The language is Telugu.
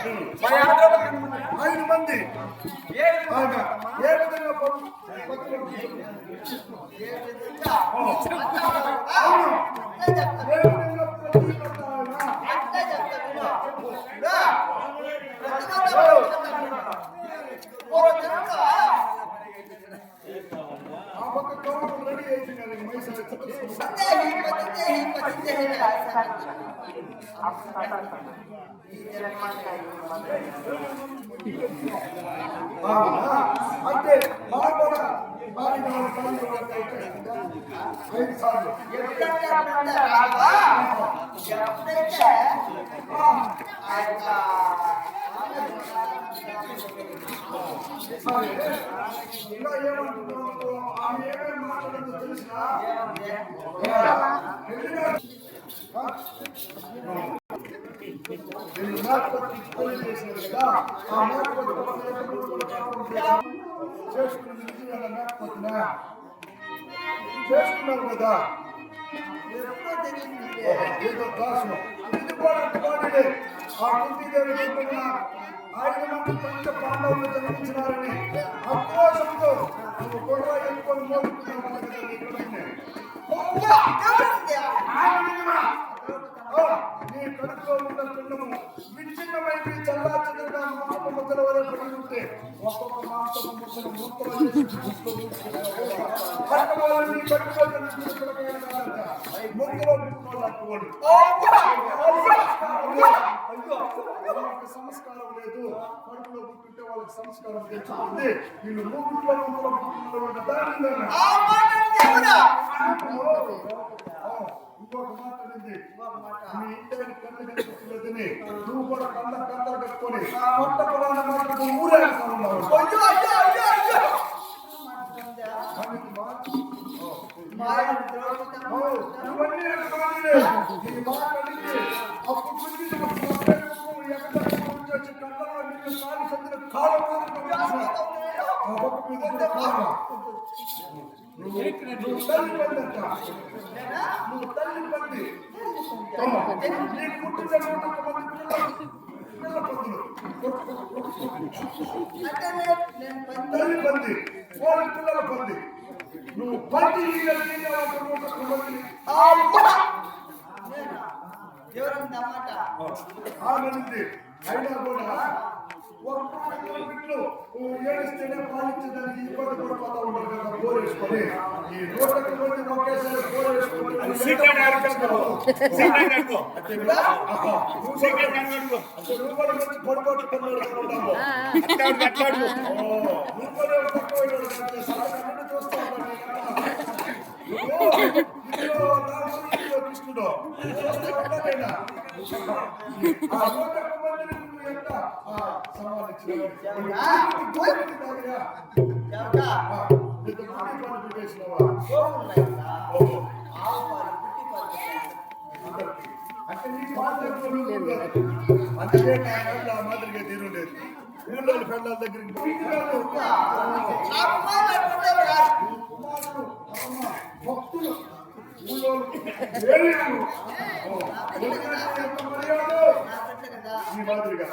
5 మంది ఏ విధంగా అంటే బాగా ఇంకా ఏమంటున్నావు ఆమె ఏమేమి మాట్లాడుతుందో తెలిసినా చేసినారు కదా ఆ చేసుకున్నారు కదా ఏదో దాసు ఇది కూడా ఆ కుంతీదేవి చెప్తున్నా 5 మంది పంచ పాండవులు జన్మించినారని ఆక్రోశంతో నువ్వు గొడవ ఎత్తుకొని మోసుకున్నావు నీ కడుపులో ఉన్న పిండము విచ్ఛిన్నమైపోయి చల్లా చెదురుగా మాంసపు ముద్దల వలె పడి ఉంటే ఒక్కొక్క మాంసపు ముద్దను ముక్కలు సంస్కారం లేదు కడుపులో పుట్టింటే వాళ్ళకి సంస్కారం తెచ్చుకుంది వీళ్ళు మూగుట్లో ముక్కలు ఇంకొక మాట్లాడింది మీ ఇంటికి కళ్ళు కనిపించలేదని నువ్వు కూడా కందరు కట్టుకొని కొత్త పురాణ మాటకు ఊరేస్తున్నావు నువ్వు తల్లి పంది తల్లి పంది వాళ్ళ పిల్లల పంది నువ్వు పంది ఆమె అయినా కూడా ఏడిస్తేనే పాలించడానికి ఇబ్బంది పడిపోతా ఉంటారు కదా పోరేసుకొని ఈ రోడ్లకు పోతే ఒకేసారి పోరేసుకొని కృష్ణుడు అందుకే ఆ మాదిరిగా తీరు లేదు ఊళ్ళో పెళ్ళాల దగ్గరికి భక్తులు ఊళ్ళో ఈ మాదిరిగా